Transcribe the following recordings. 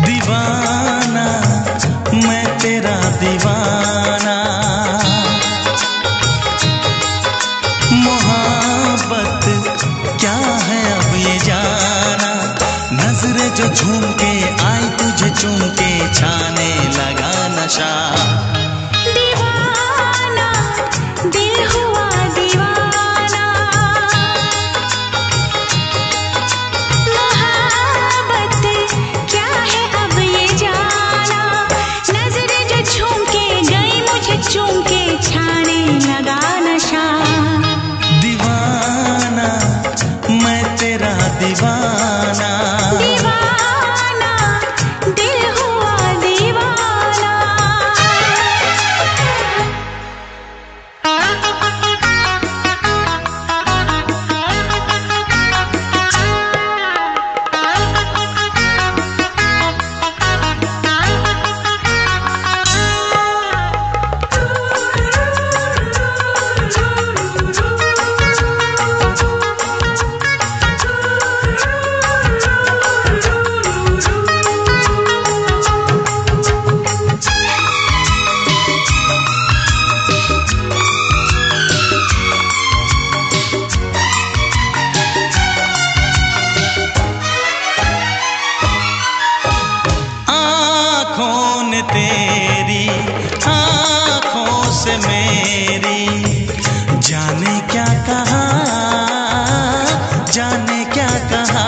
दीवाना मैं तेरा दीवाना, मोहब्बत क्या है अब ये जाना। नजरें जो झूम के आई तुझे चूम के छाने लगा नशा। दीवाना दिल हुआ दीवाना, मोहब्बत क्या है अब ये जाना। नजरें जो झूम के गई मुझे चूम के छाने लगा नशा। दीवाना मैं तेरा दीवाना, दीवाना दिल हुआ दीवाना। तेरी आँखों से मेरी जाने क्या कहा, जाने क्या कहा।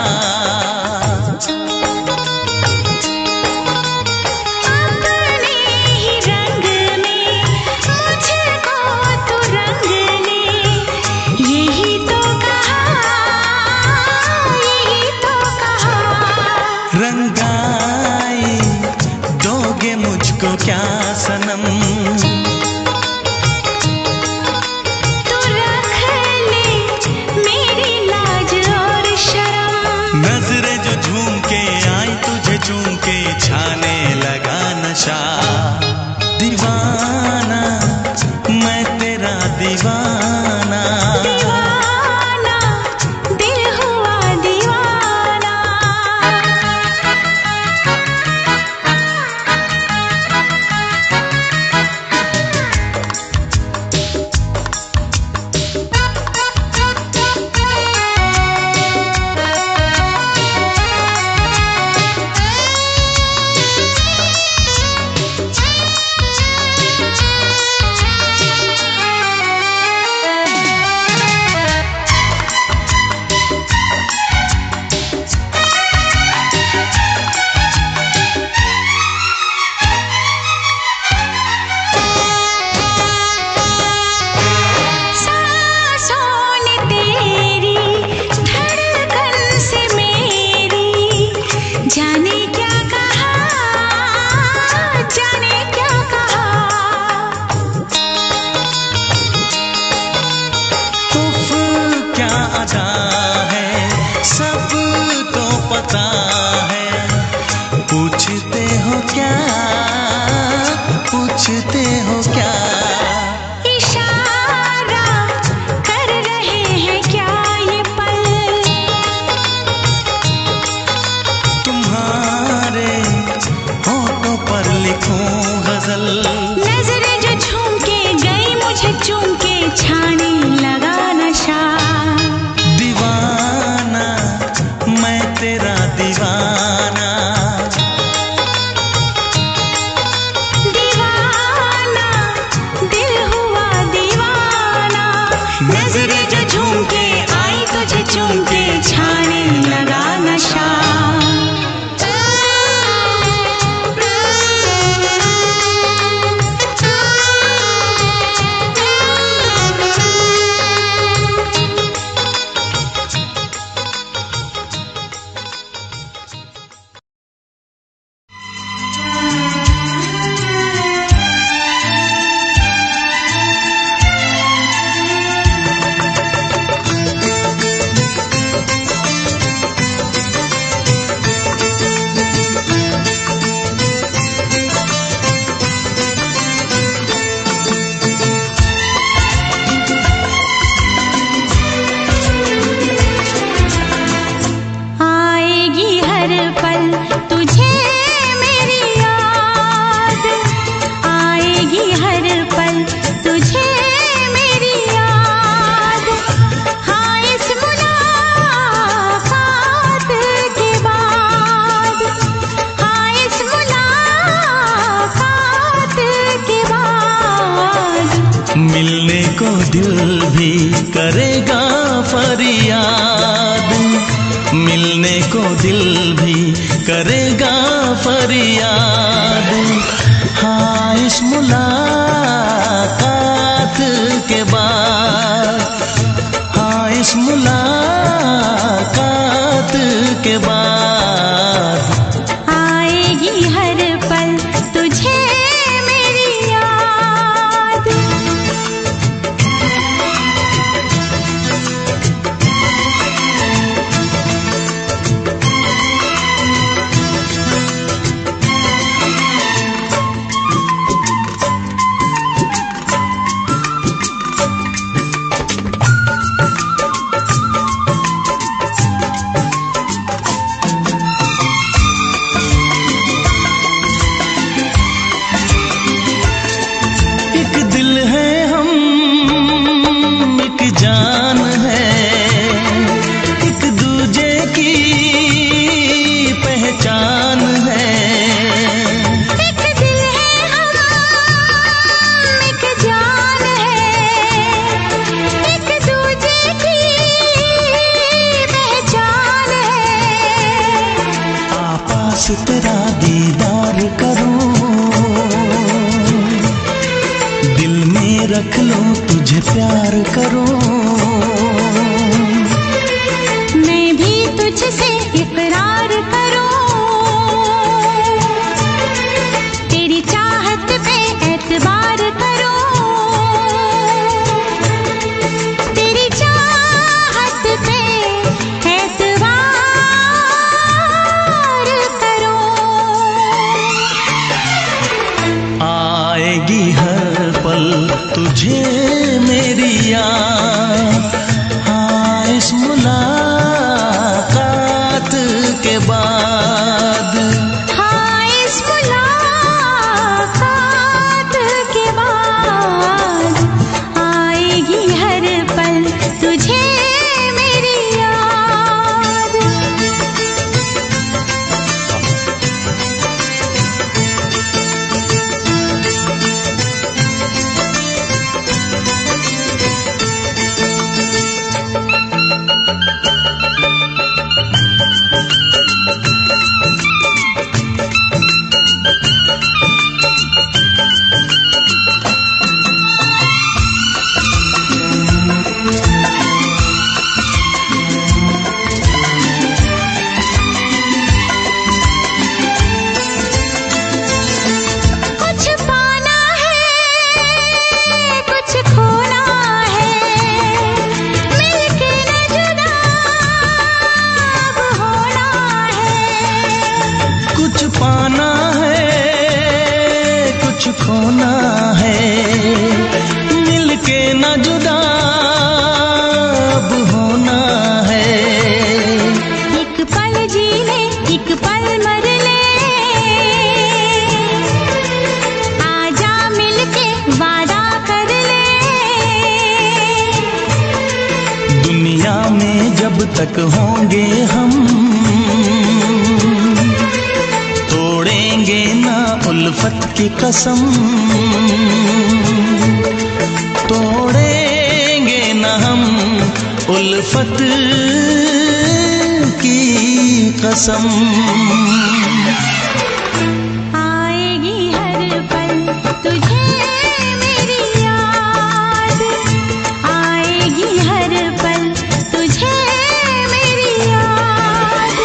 अपने ही रंग में मुझको तू रंग ले, यही तो कहा, यही तो कहा। रंगाई दोगे मुझको क्या सनम, तू रख ले मेरी लाज और शर्म। नजरें जो झूम के आई तुझे चूम के छाने लगा नशा। दीवाना मैं तेरा दीवाना, दीवाना दिल हुआ दीवाना। मिलने को दिल भी करेगा फरियाद, मिलने को दिल भी करेगा फरियाद। हाँ, इस मुलाकात के बाद, हाँ इस मुलाकात के बाद आएगी हर पल तुझे मेरी याद। तेरा दीदार करूं, दिल में रख लूं तुझे प्यार करूं। मैं भी तुझसे इकरार करूं, तेरी चाहत पे एतबार करूं, तेरी चाहत पे एतबार करूं। आएगी हर पल तुझे मेरी याद, हाँ इस मुलाकात के बाद, हाँ इस मुलाकात के बाद आएगी हर पल तुझे मेरी याद। पाना है कुछ खोना है, मिलके न जुदा अब होना है। एक पल जी ले एक पल मर ले, आजा मिलके वादा कर ले। दुनिया में जब तक होंगे हम, तोड़ेंगे ना उल्फत की कसम, तोड़ेंगे ना हम उल्फत की कसम। आएगी हर पल तुझे मेरी याद, आएगी हर पल तुझे मेरी याद।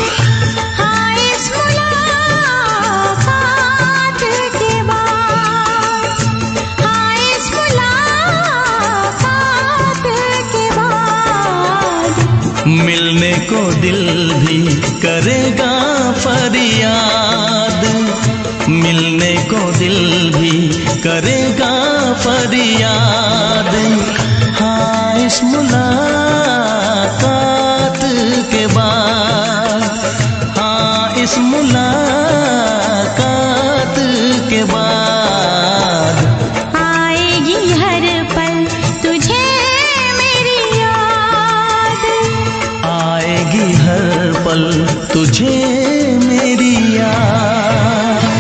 हाँ इस मुलाकात के बाद, हाँ इस मुलाकात के बाद मिलने को दिल भी करेगा फरियाद, मिलने को दिल भी करेगा फरियाद। हाँ इस मुलाकात के बाद, हाँ इस मुलाकात के बाद आएगी हर पल तुझे मेरी याद, आएगी हर पल तुझे मेरी याद।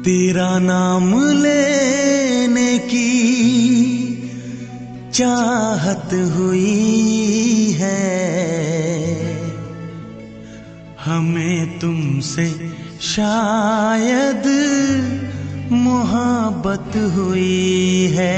तेरा नाम लेने की चाहत हुई है, हमें तुमसे शायद मोहब्बत हुई है।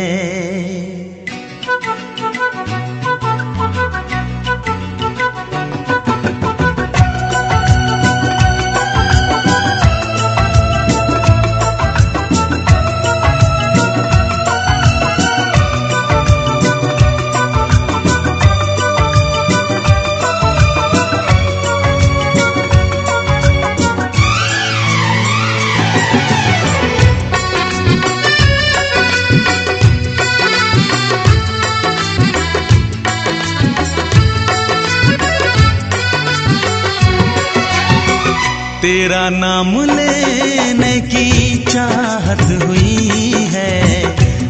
तेरा नाम लेने की चाहत हुई है,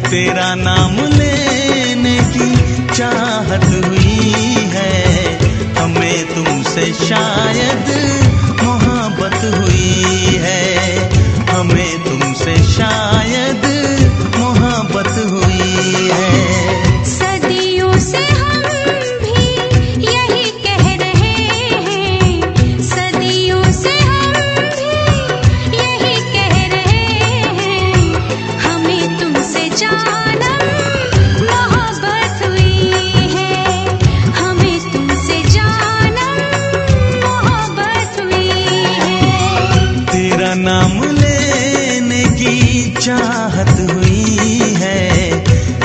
तेरा नाम लेने की चाहत हुई है, हमें तुमसे शायद मोहब्बत हुई है, हमें तुमसे शायद मोहब्बत हुई है। सदियों से हम भी यही कह रहे हैं, सदियों से नाम लेने की चाहत हुई है,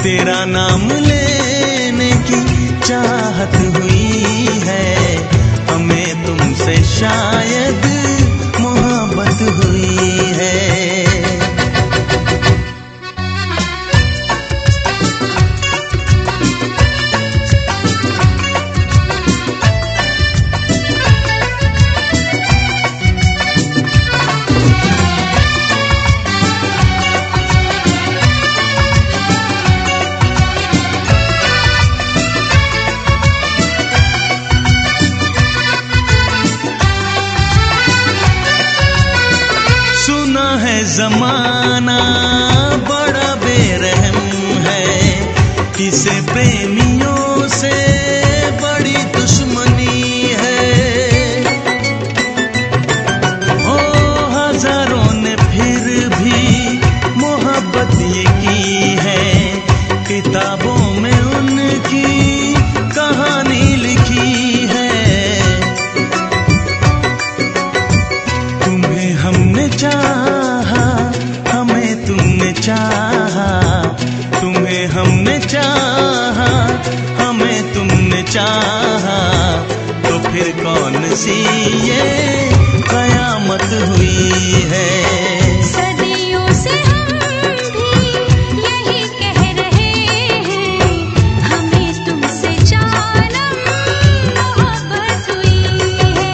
तेरा नाम लेने की चाहत हुई है, हमें तुमसे शायद मोहब्बत हुई है। जमाना बड़ा बेरहम है, किसे प्रेमियों से बड़ी दुश्मनी है। ओ हजारों ने फिर भी मोहब्बत ये की है, किताबों में उनकी कहानी लिखी है। तुम्हें हमने चाहा, हमें तुमने चाहा, तुम्हें हमने चाहा, हमें तुमने चाहा, तो फिर कौन सी ये कयामत हुई है। सदियों से हम भी यही कह रहे हैं, हमें तुमसे जानम मोहब्बत हुई है।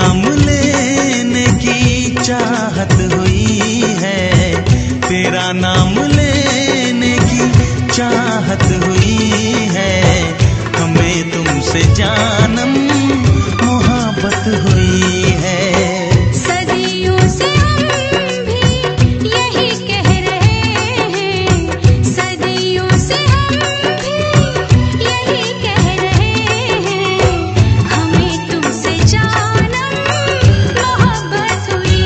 नाम लेने की चाहत हुई है, तेरा नाम लेने की चाहत हुई है। हमें तुमसे जानम मोहब्बत हुई है। सदियों से हम भी यही कह रहे हैं, सदियों से हम भी यही कह रहे हैं। हमें तुमसे जानम मोहब्बत हुई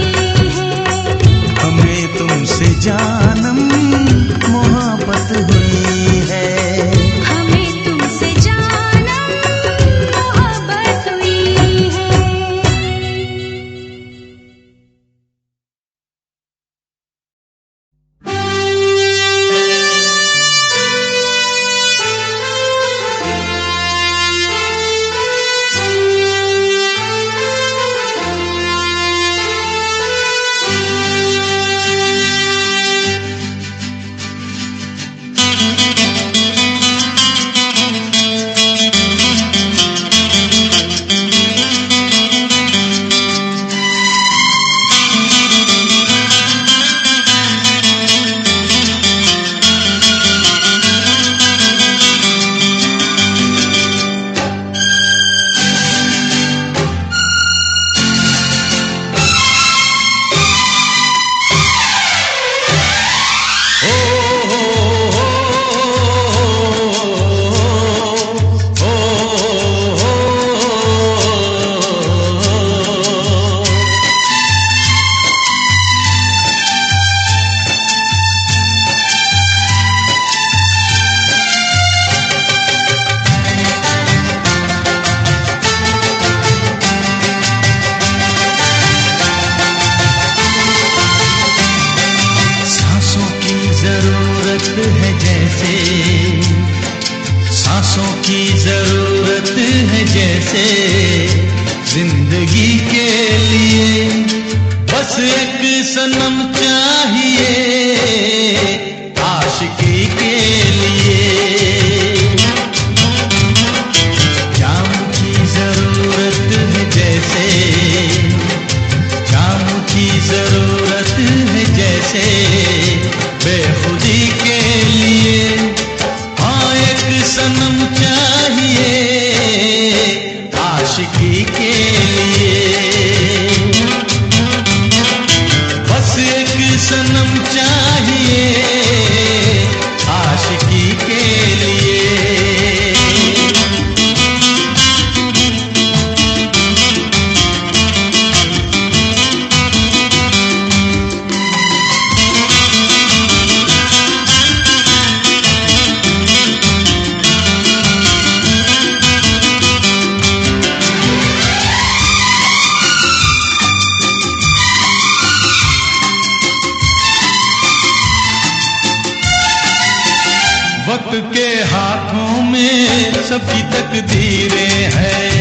है। हमें तुमसे जानम मोहब्बत हुई है। हमें तुमसे जानम मोहब्बत हुई है। सांसों की जरूरत है जैसे जिंदगी के लिए, बस एक सनम चाहिए आशिकी के लिए। जाम की जरूरत है जैसे, जाम की जरूरत है जैसे बेखुदी के लिए। हाँ एक सनम चाहिए आशिकी के लिए, बस एक सनम चाहिए आशिकी के लिए। वक्त के हाथों में सबकी तकदीरें हैं,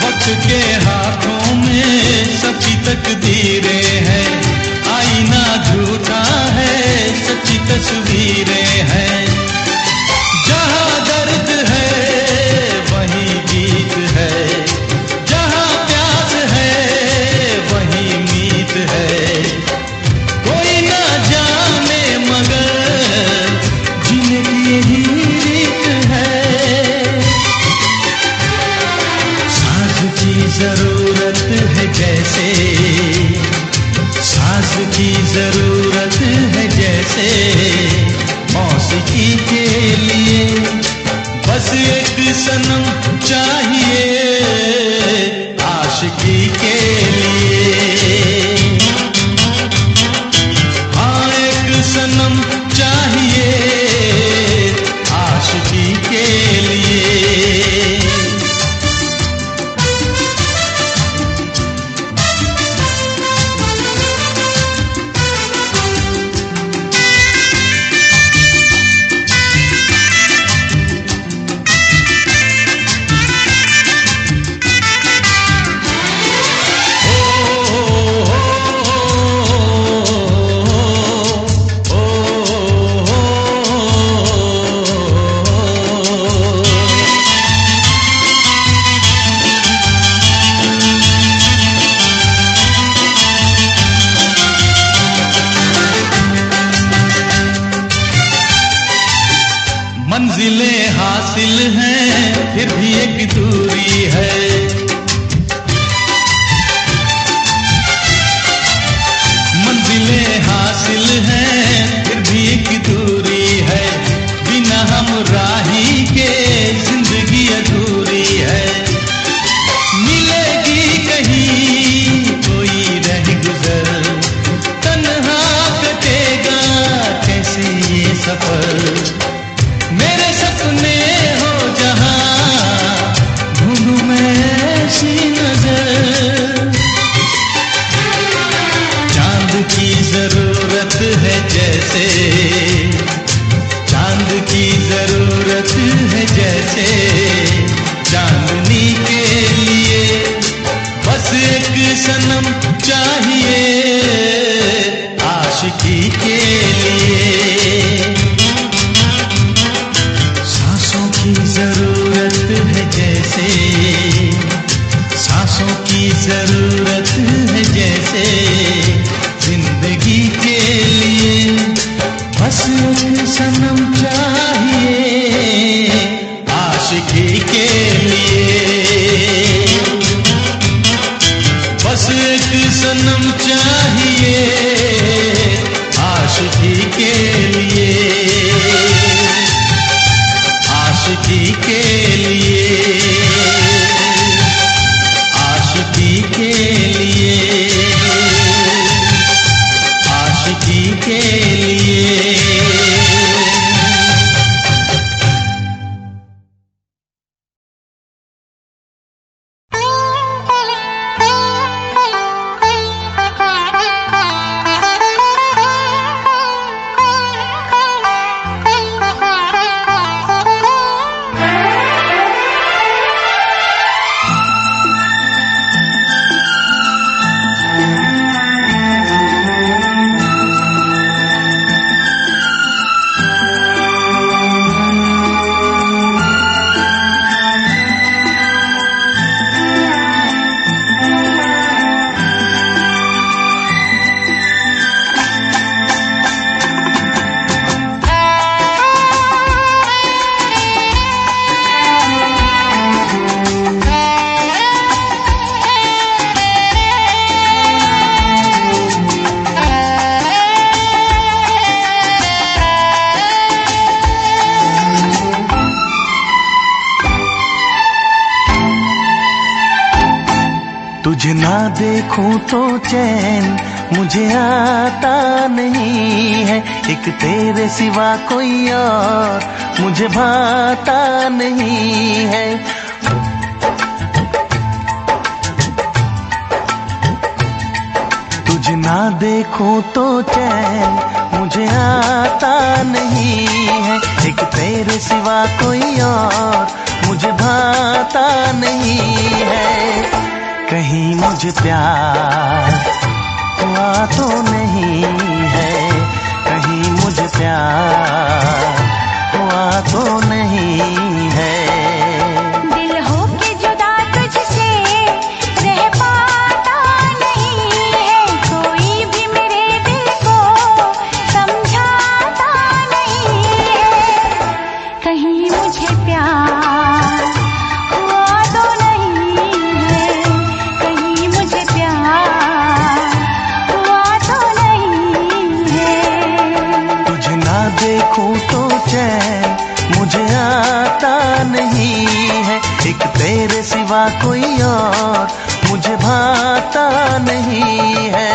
वक्त के हाथों में सबकी तकदीरें हैं। आईना झूठा है सच्ची तस्वीरें हैं। जहाँ दर्द है वहीं जीत है, जहाँ प्यास है वहीं मीत है। कोई ना जाने मगर जीने की यही रीत है। सांस की जरूरत है जैसे, सांस की जरूरत है जैसे मौसीकी के लिए, बस एक सनम चाहिए आशिकी के लिए। हाँ एक सनम चाहिए आशिकी के लिए। एक दूरी है। मंजिलें हासिल हैं फिर भी एक दूरी है, बिना हम राही के जिंदगी अधूरी है। मिलेगी कहीं कोई रह गुजर, तन्हा कटेगा कैसे ये सफर। मेरे सपने हो जहां ढूंढूं मैं ऐसी नजर। चांद की जरूरत है जैसे, चांद की जरूरत है जैसे, चांदनी के लिए बस एक सनम चाहिए आशिकी के लिए। सांसों की जरूरत है जैसे, सांसों की जरूरत है जैसे, जिंदगी के लिए बस एक सनम चाहिए आशिकी के लिए। बस एक सनम चाहिए आशिकी के लिए, आशिकी के लिए, आशिकी के लिए, आशिकी के लिए। तुझे ना देखूं तो चैन मुझे आता नहीं है, एक तेरे सिवा कोई और मुझे भाता नहीं है। तुझे ना देखूं तो चैन मुझे आता नहीं है, एक तेरे सिवा कोई और मुझे भाता नहीं है। कहीं मुझे प्यार हुआ तो नहीं है, कहीं मुझे प्यार हुआ तो नहीं है। दिल हो के जुदा तुझसे रह पाता नहीं है, कोई भी मेरे दिल को समझाता नहीं है। कहीं मुझे प्यार हुआ तो नहीं है, कहीं मुझे प्यार हुआ तो नहीं है। तुझे ना देखूं तो चैन मुझे आता नहीं है, एक तेरे सिवा कोई और मुझे भाता नहीं है।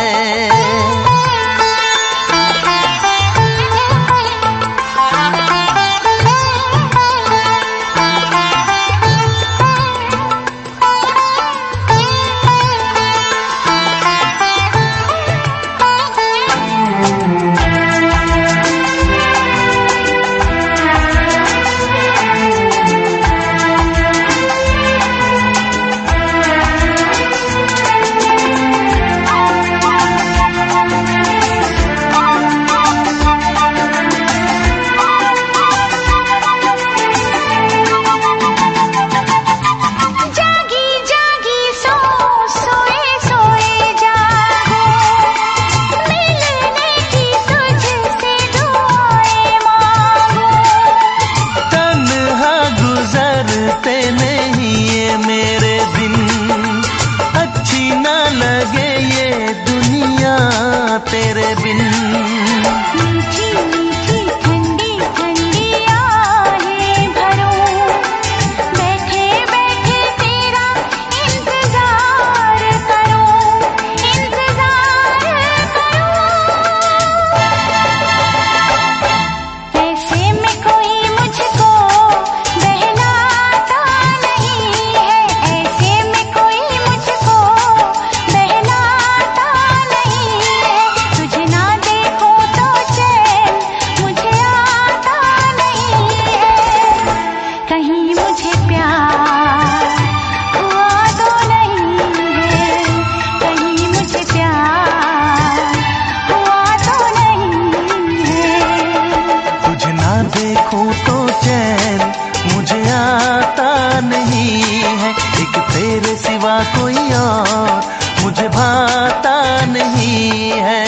नहीं है, एक तेरे सिवा कोई और मुझे भाता नहीं है।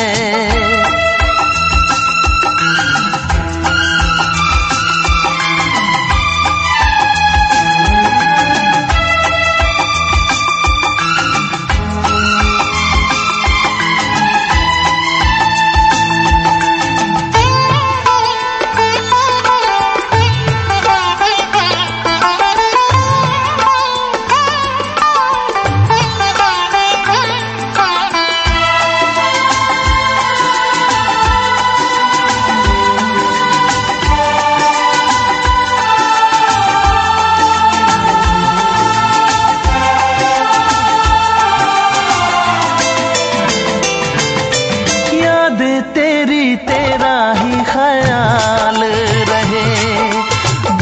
तेरी तेरा ही ख्याल रहे,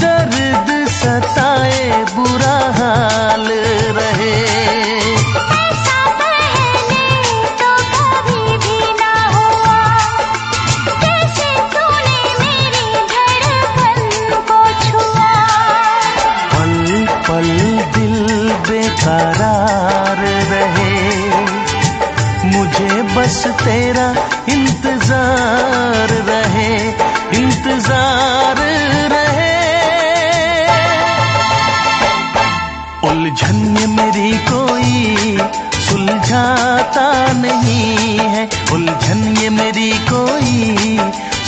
दर्द सताए बुरा हाल रहे। ऐसा पहले तो कभी भी ना हुआ, कैसे तूने मेरी धड़कन को छुआ। पल पल दिल बेकरार रहे, मुझे बस तेरा इंतजार रहे, इंतजार रहे। उलझन ये मेरी कोई सुलझाता नहीं है, उलझन ये मेरी कोई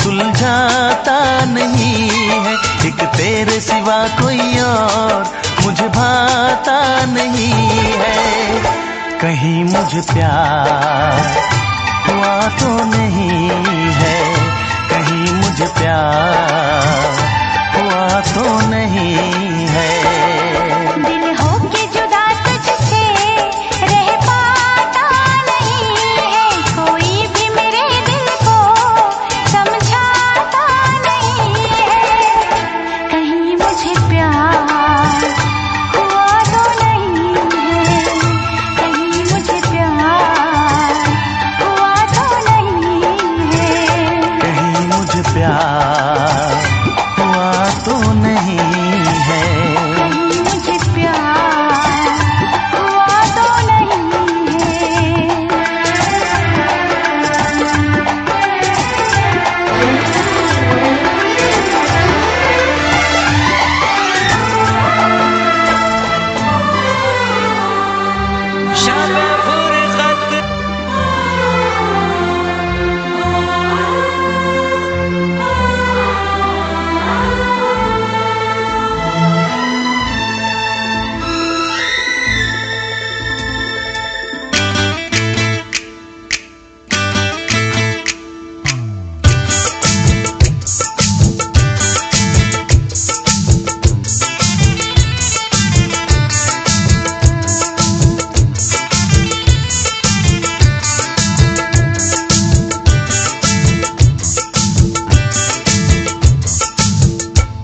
सुलझाता नहीं है, एक तेरे सिवा कोई और मुझे भाता नहीं है। कहीं मुझे प्यार हुआ तो नहीं है, कहीं मुझे प्यार हुआ तो नहीं है। दिल होके जुदा तुझसे रह पाता नहीं है, कोई भी मेरे दिल को समझाता नहीं है। कहीं मुझे प्यार हुआ तो नहीं है, कहीं मुझे प्यार हुआ तो नहीं है। कहीं मुझे प्यार हुआ तो नहीं है, कहीं मुझे प्यार हुआ तो नहीं है।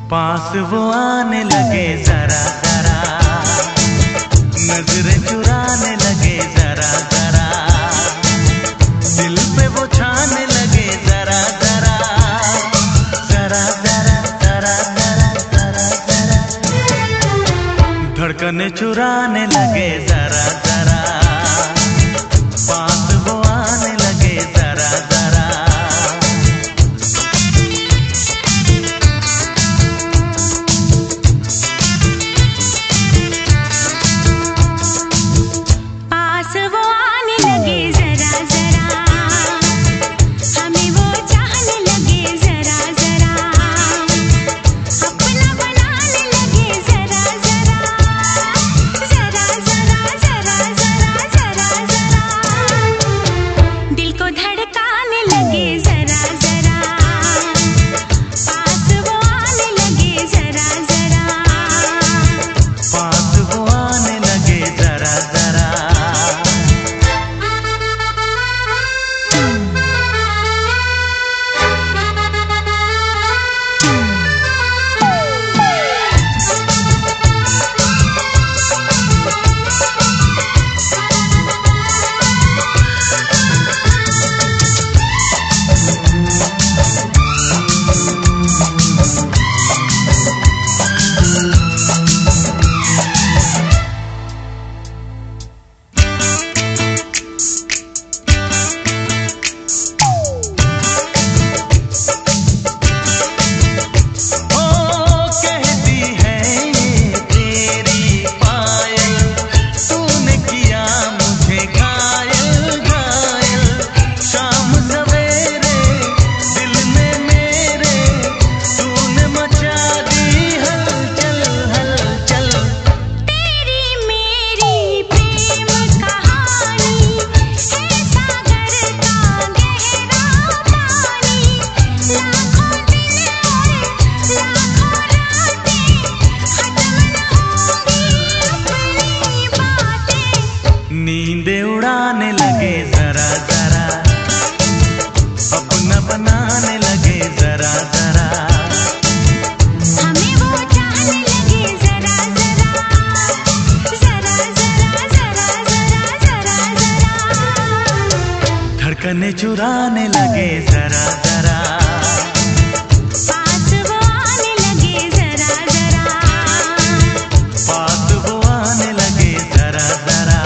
पास वो आने लगे जरा जरा, नजरें चुराने लगे जरा जरा, दिल पे वो छाने लगे जरा जरा, जरा जरा जरा जरा जरा जरा, धड़कने चुराने लगे जरा जरा, पास वो आने लगे जरा जरा। चुराने लगे जरा जरा, पास वो आने लगे जरा जरा, पास वो आने लगे जरा जरा।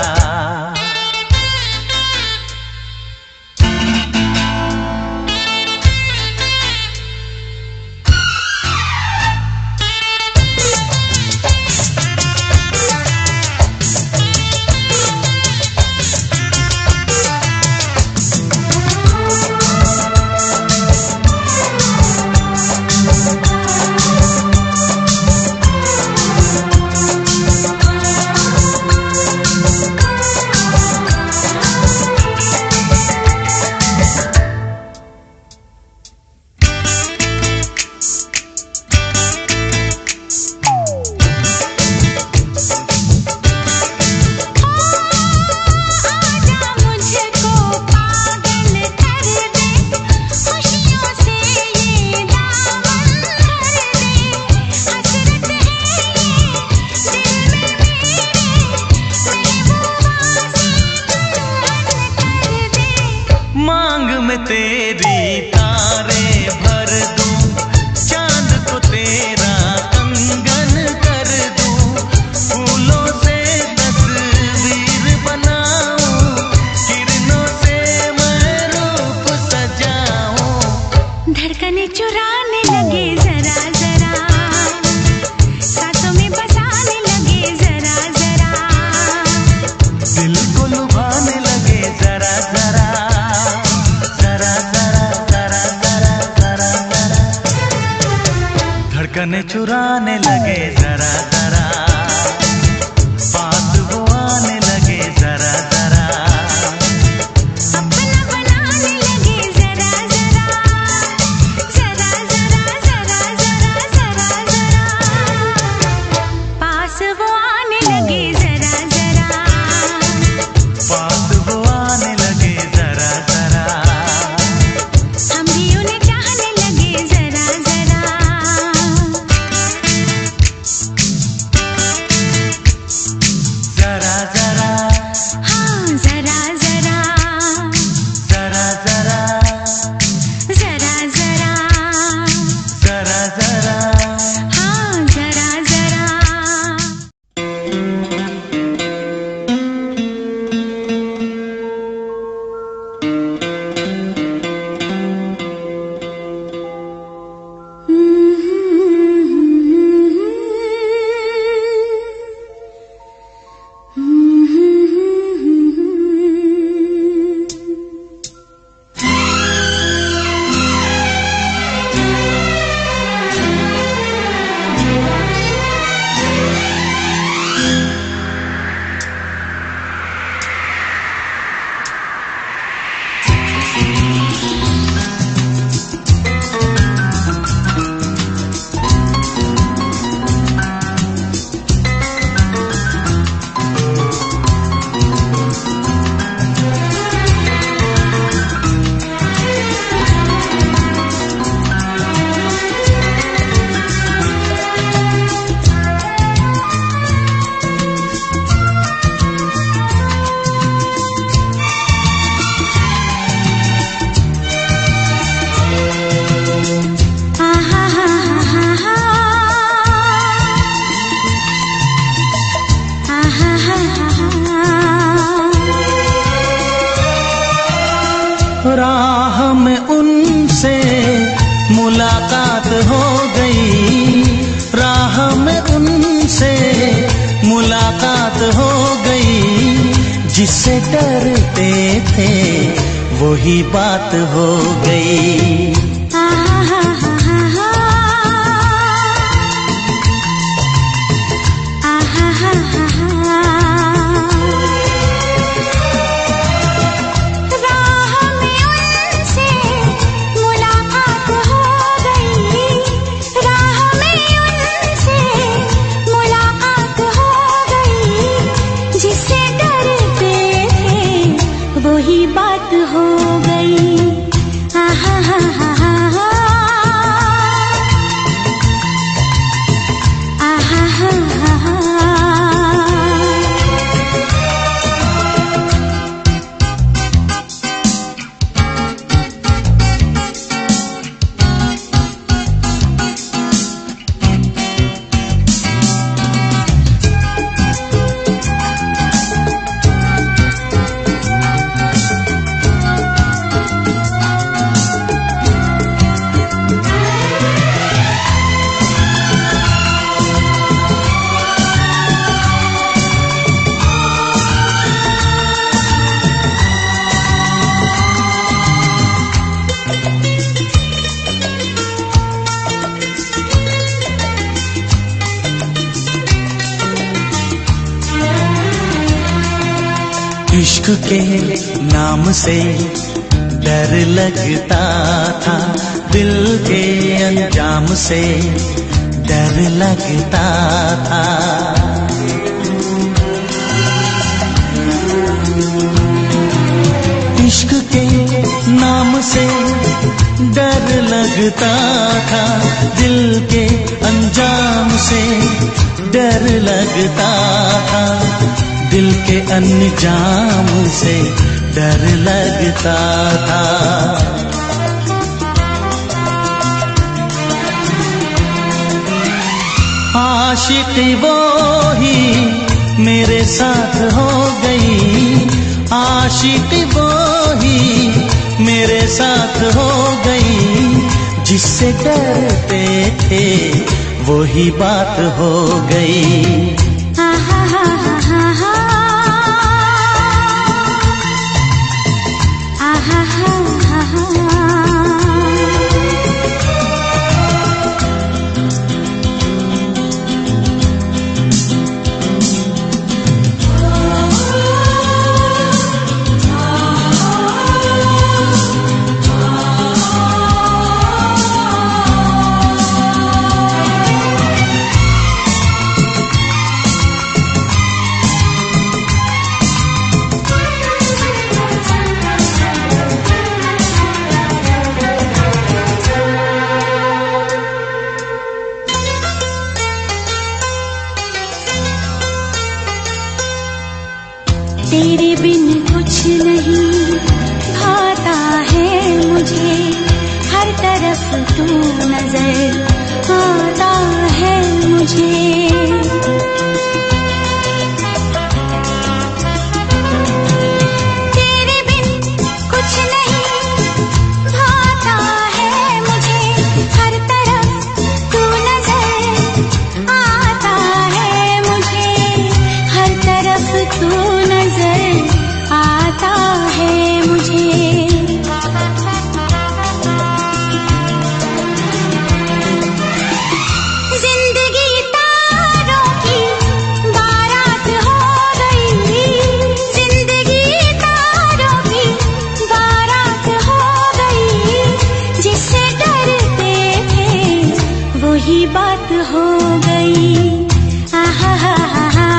तेरी तारे भर दूं, चांद को तेरा कंगन कर दूं, फूलों से तस्वीर बनाऊं, किरणों से मैं रूप सजाऊं। धड़कने चुराने लगे जरा जरा, सांसों में बसाने लगे जरा जरा, दिल को लुभाने लगे जरा जरा, धड़कने चुराने लगे जरा जरा, पास वो आने लगे जरा जरा, अपना बनाने लगे जरा जरा, जरा जरा जरा जरा जरा जरा, पास वो आने लगे जरा जरा, पास वो आने लगे जरा जरा, हम भी उन्हें चाहने लगे जरा जरा, जरा जरा, हाँ जरा जरा, जरा जरा, जरा जरा, जरा जरा, हाँ जरा जरा। राह में उनसे मुलाकात हो गई, राह में उनसे मुलाकात हो गई, जिससे डरते थे वही बात हो गई। वही बात हो गई। आहा हा हा हा। इश्क के नाम से डर लगता था, दिल के अंजाम से डर लगता था। इश्क के नाम से डर लगता था, दिल के अंजाम से डर लगता था, दिल के अंजाम से डर लगता था। आशिक़ी वो ही मेरे साथ हो गई, आशिक़ी वो ही मेरे साथ हो गई, जिससे डरते थे वही बात हो गई। तेरे बिन कुछ नहीं भाता है मुझे, हर तरफ तू नजर आता है मुझे। तेरे बिन कुछ नहीं भाता है मुझे, हर तरफ तू नजर आता है मुझे, हर तरफ तू आता है मुझे। जिंदगी तारों की बारात हो गई, जिंदगी तारों की बारात हो गई, जिससे डरते थे वही बात हो गई। आहा हा हा हा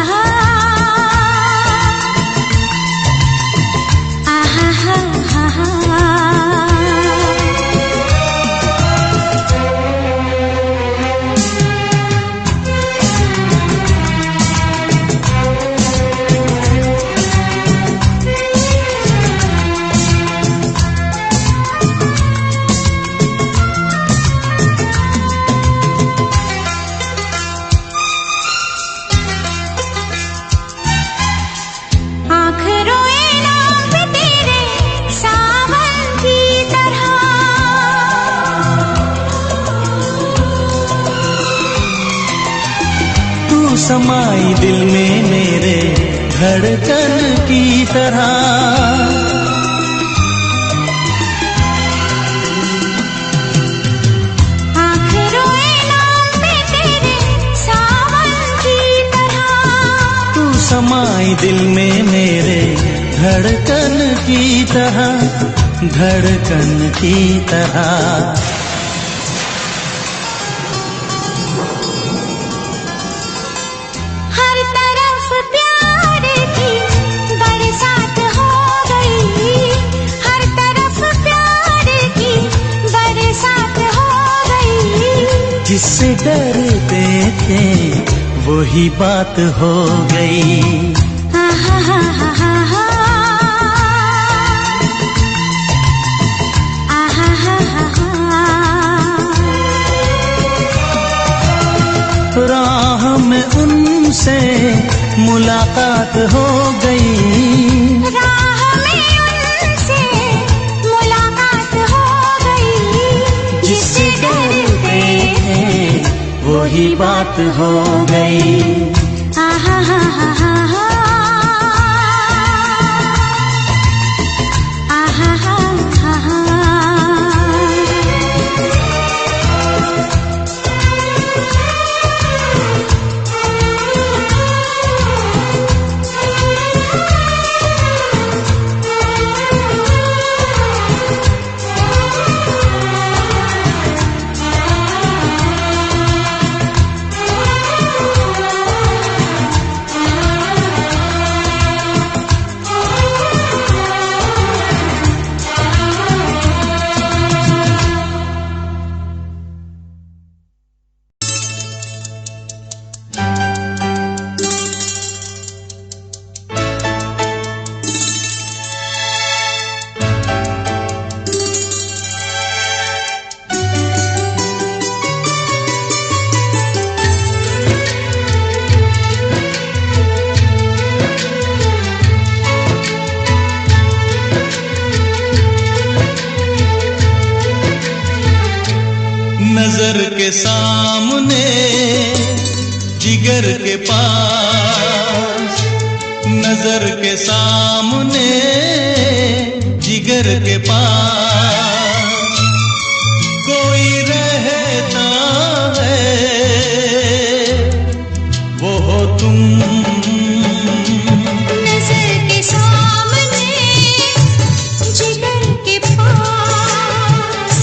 समाई दिल में मेरे धड़कन की तरह, आँख रोए नाम पे तेरे सावन की तरह, तू समाई दिल में मेरे धड़कन की तरह, धड़कन की तरह। जिससे डरते थे वही बात हो गई। आहा हा हा हा हा, आहा हा हा हा। राह में उनसे मुलाकात हो गई, राह में उनसे मुलाकात हो गई, जिससे डरते वही बात हो गई। आहा हा हा हा हा, आहा हा हा हा। के सामने जिगर के पास, नजर के सामने जिगर के पास कोई रहता है, वो हो तुम। नजर के सामने जिगर के पास,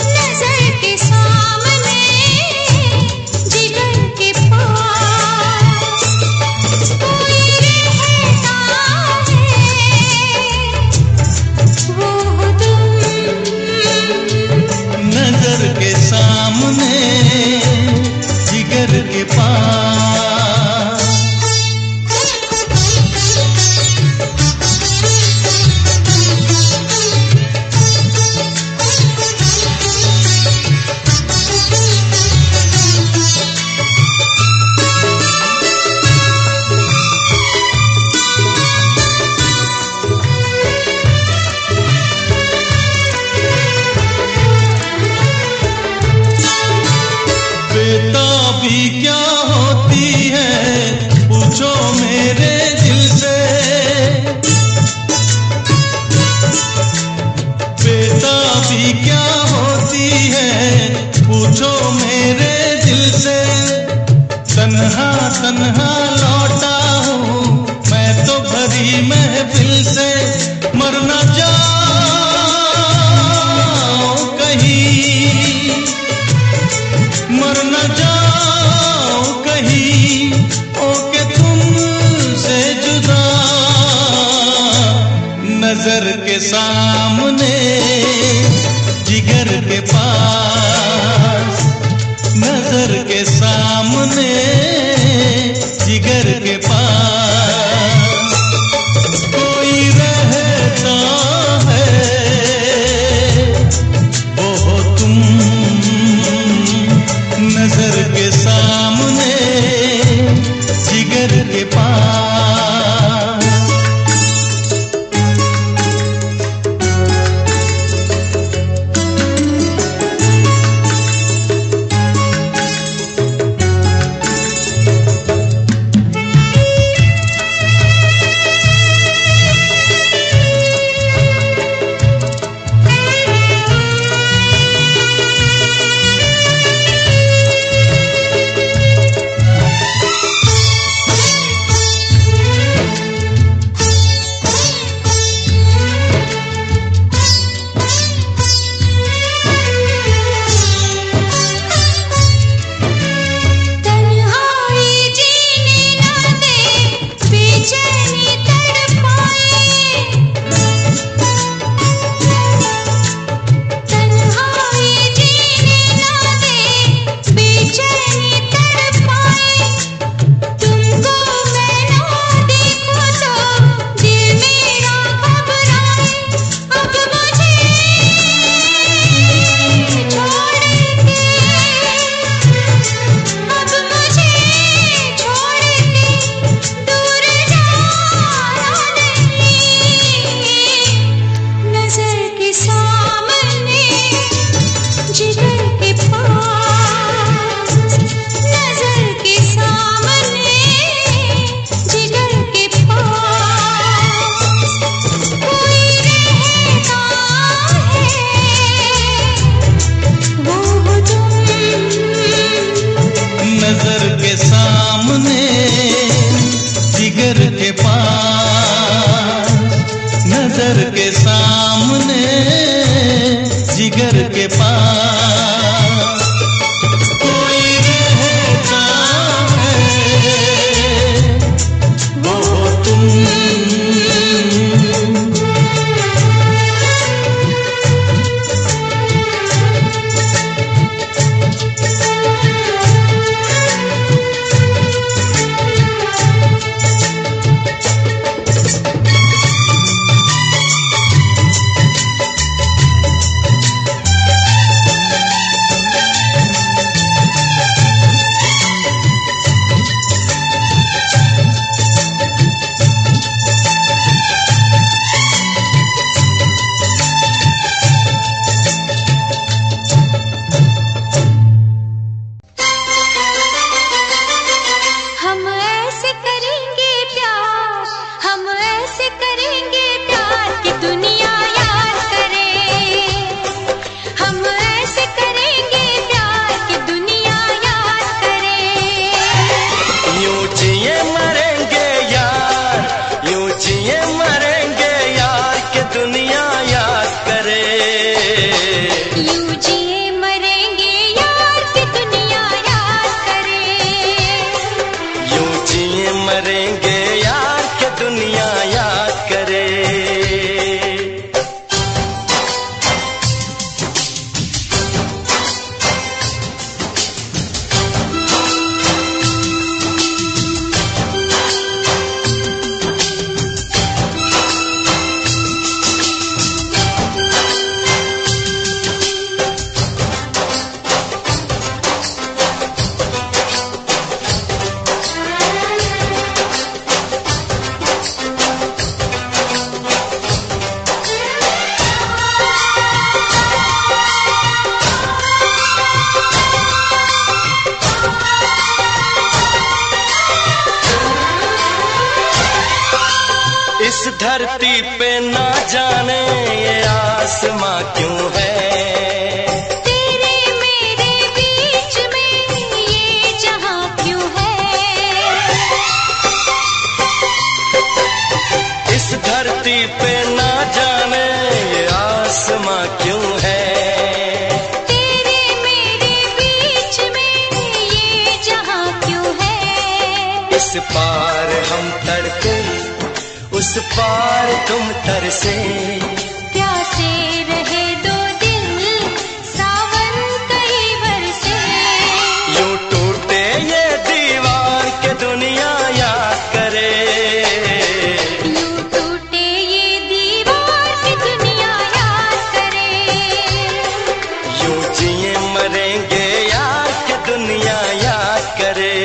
नजर के सामने जिगर के पास कोई रहता है, वो हो तुम। नजर के सामने जिगर के पास। बेताबी क्या होती है पूछो मेरे दिल से, बेताबी क्या होती है पूछो मेरे दिल से। तन्हा तन्हा लौटा हूँ मैं तो भरी महफिल से, मर न जाओ कहीं, मर न जाओ कहीं ओके तुमसे जुदा। नजर के सामने जिगर के पास, नजर के सामने जिगर के पास कोई रहता है, वो हो तुम। नजर के सामने जिगर के पास। नजर के सामने जिगर के पास, नजर के सामने जिगर के पास कोई रहता है, वो हो तुम। इस धरती पे ना जाने ये आसमां क्यों है, तेरे मेरे बीच में ये जहां क्यों है। इस धरती पे ना जाने ये आसमां क्यों है, तेरे मेरे बीच में ये जहां क्यों है। इस पार हम तड़पे उस पार तुम तरसे, प्यासे रहे दो दिल सावन कई बरसे। यूं टूटे ये दीवार के दुनिया याद करे, यूं टूटे ये दीवार की दुनिया याद करे। यूं जिए मरेंगे यार के दुनिया याद करे।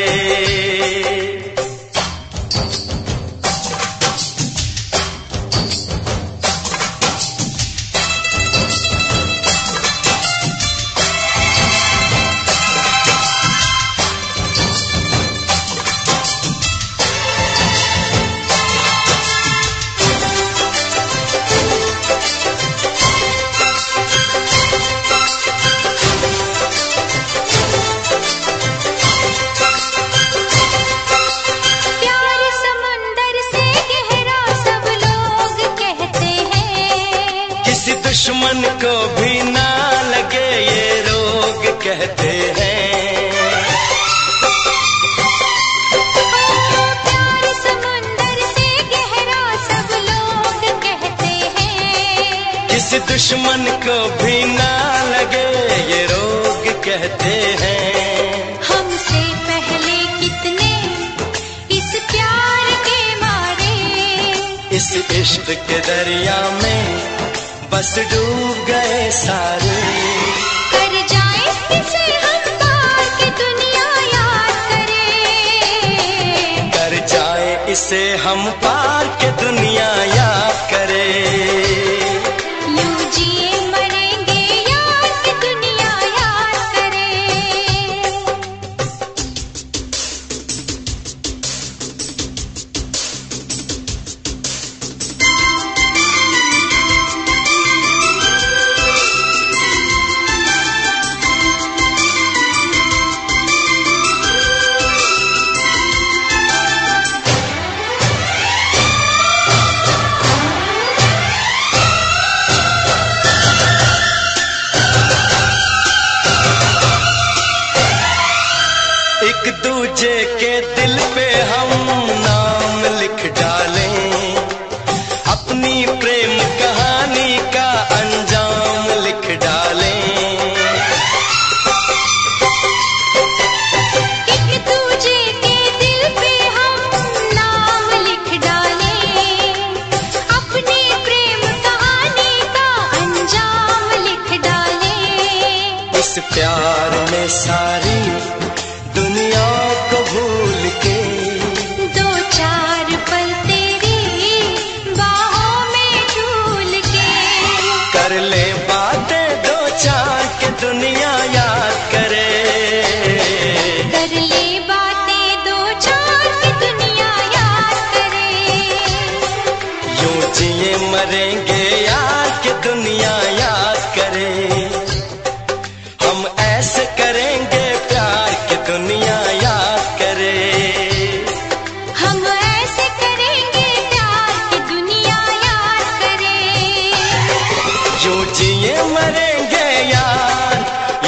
दुश्मन को भी ना लगे ये रोग कहते हैं, प्यार समंदर से गहरा सब लोग कहते हैं। किसी दुश्मन को भी ना लगे ये रोग कहते हैं। हमसे पहले कितने इस प्यार के मारे, इस इश्क के दरिया में बस डूब गए सारे। कर जाए इसे हम पार की दुनिया याद करे, कर जाए इसे हम पार के दुनिया याद करे। यूं जिए मरेंगे यार की दुनिया याद करे। एक दूजे के दिल पे हम नाम लिख डालें, अपनी प्रेम कहानी का अंजाम लिख डालें। एक दूजे के दिल पे हम नाम लिख डालें, अपनी प्रेम कहानी का अंजाम लिख डालें। इस प्यार में सारी दुनिया को भूल के दो चार पल तेरी बाहों में झूल के, कर ले बातें दो चार के दुनिया याद करे। कर ले बातें दो चार की दुनिया याद करे। यूं जिए मरेंगे यार के दुनिया याद करे। हम ऐसे करेंगे प्यार की दुनिया याद करे। हम ऐसे करेंगे प्यार की दुनिया याद करे। यूं जिए मरेंगे यार,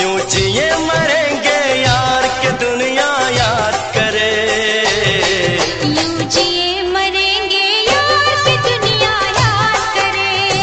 यूं जिए मरेंगे यार के दुनिया याद करे। यूं जिए मरेंगे यार की दुनिया याद करे।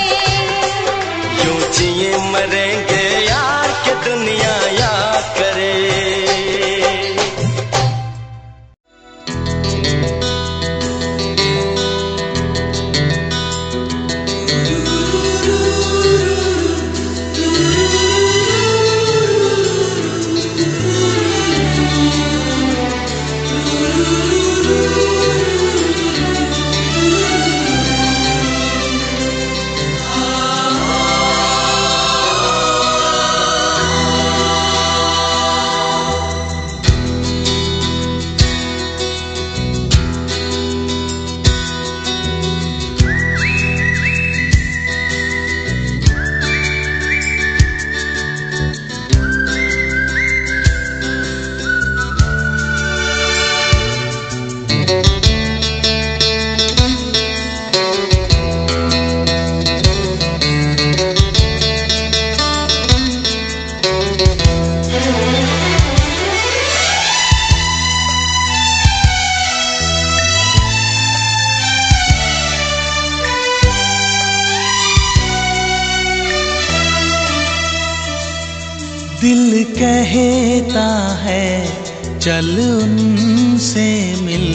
कहता है चल उनसे मिल,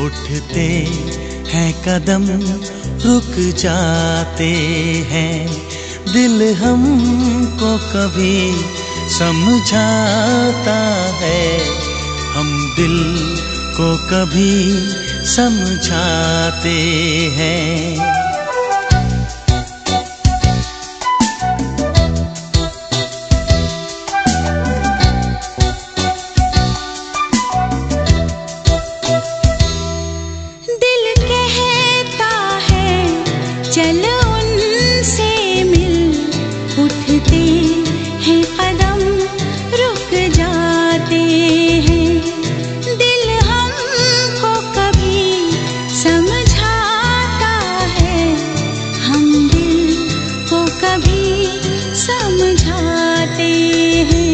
उठते हैं कदम रुक जाते हैं। दिल हमको कभी समझाता है, हम दिल को कभी समझाते हैं। चल उनसे मिल, उठते हैं कदम रुक जाते हैं। दिल हमको कभी समझाता है, हम दिल को कभी समझाते हैं।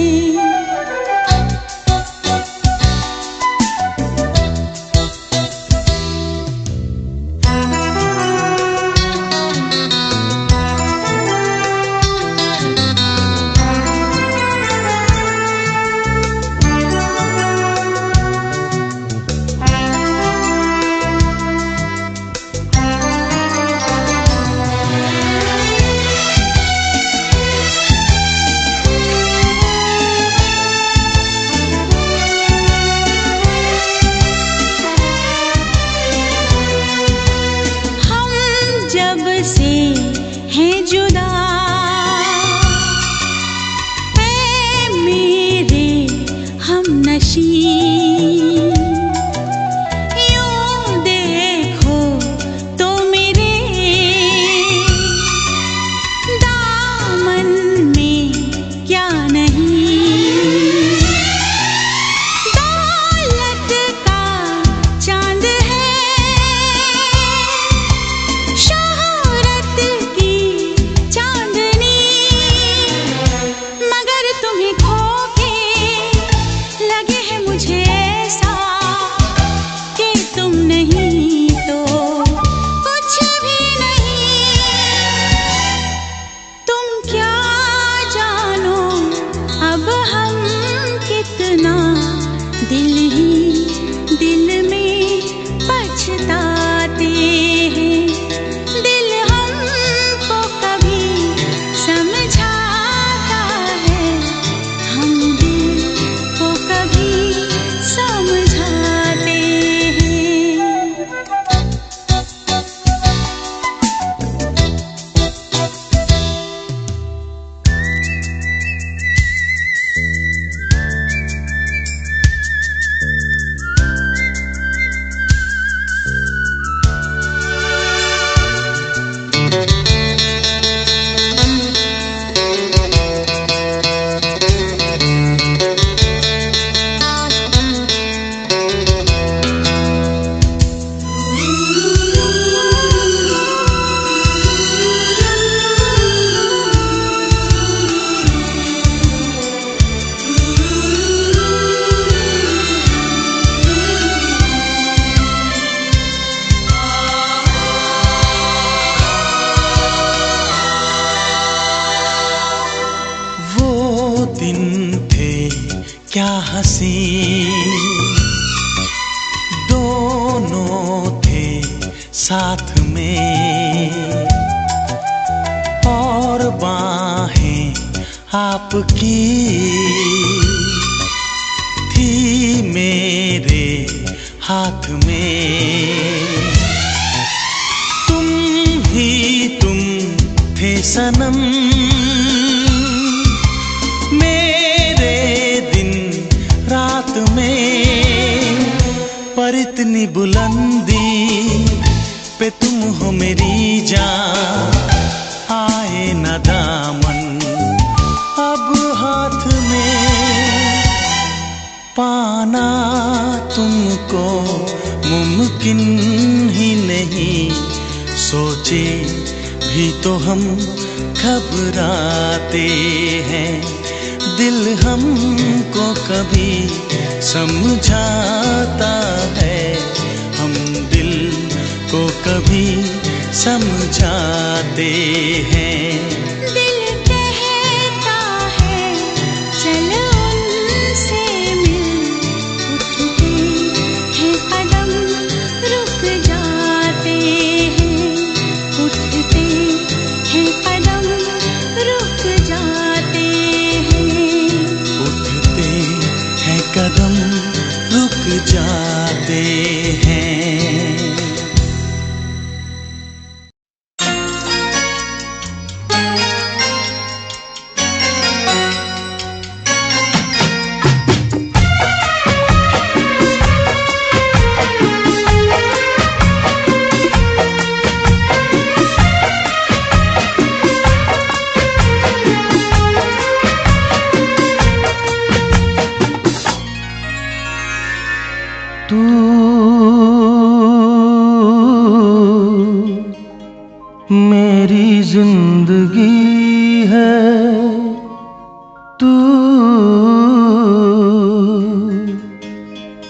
जब से हैं जुदा ऐ मेरे हमनशी, यूं देखो तो मेरे दामन में क्या नहीं। दौलत का चांद है, दिल ही दिल में पछताते हैं। दिल हमको कभी समझाता है, हम दिल को कभी समझाते हैं। दिन थे क्या हंसी, दोनों थे साथ में, और बाहें आपकी थी मेरे हाथ में। तुम ही तुम थे सनम, पर इतनी बुलंदी पे तुम हो मेरी जान, आए न दामन अब हाथ में। पाना तुमको मुमकिन ही नहीं, सोचे भी तो हम घबराते हैं। दिल हमको कभी समझाता है, हम दिल को कभी समझाते हैं। दिल कहता है चलो मेरी जिंदगी है तू,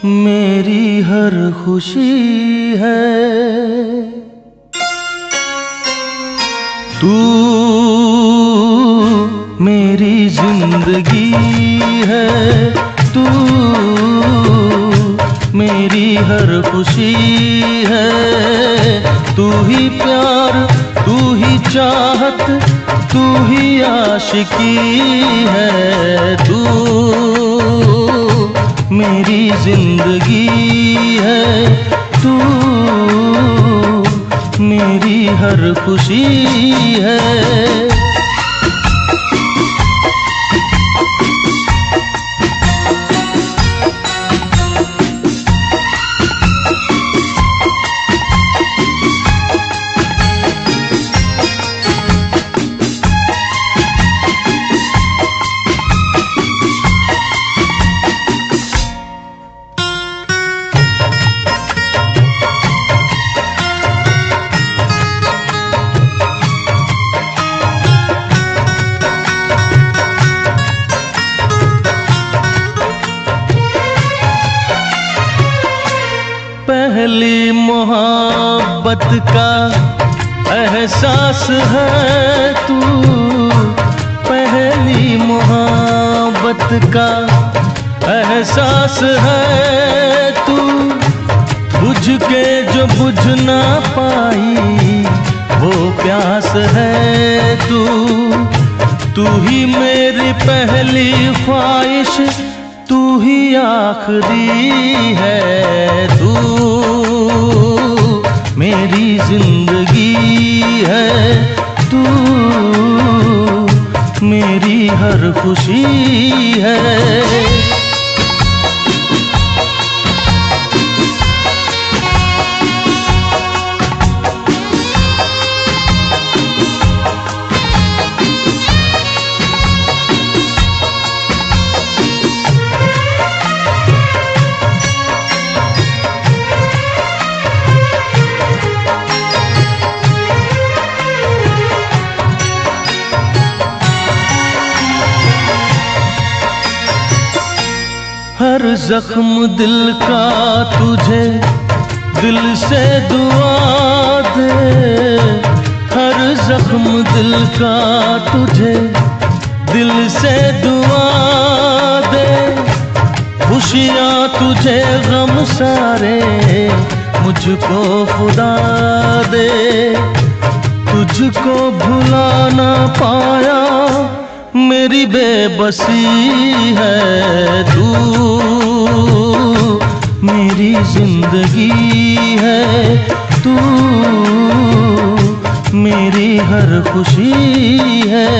मेरी हर खुशी है तू, मेरी जिंदगी है तू, मेरी हर खुशी है। तू ही प्यार, तू ही चाहत, तू ही आशिकी है। तू मेरी जिंदगी है तू, मेरी हर खुशी है। पहली मोहब्बत का एहसास है तू, पहली मोहब्बत का एहसास है तू। बुझ के जो बुझ ना पाई वो प्यास है तू। तू ही मेरी पहली ख्वाहिश, तू ही आखिरी है। तू मेरी जिंदगी है तू, मेरी हर खुशी है। हर जख्म दिल का तुझे दिल से दुआ दे, हर जख्म दिल का तुझे दिल से दुआ दे। खुशियाँ तुझे गम सारे मुझको खुदा दे। तुझको भुला ना पाया मेरी बेबसी है। तू मेरी जिंदगी है तू, मेरी हर खुशी है।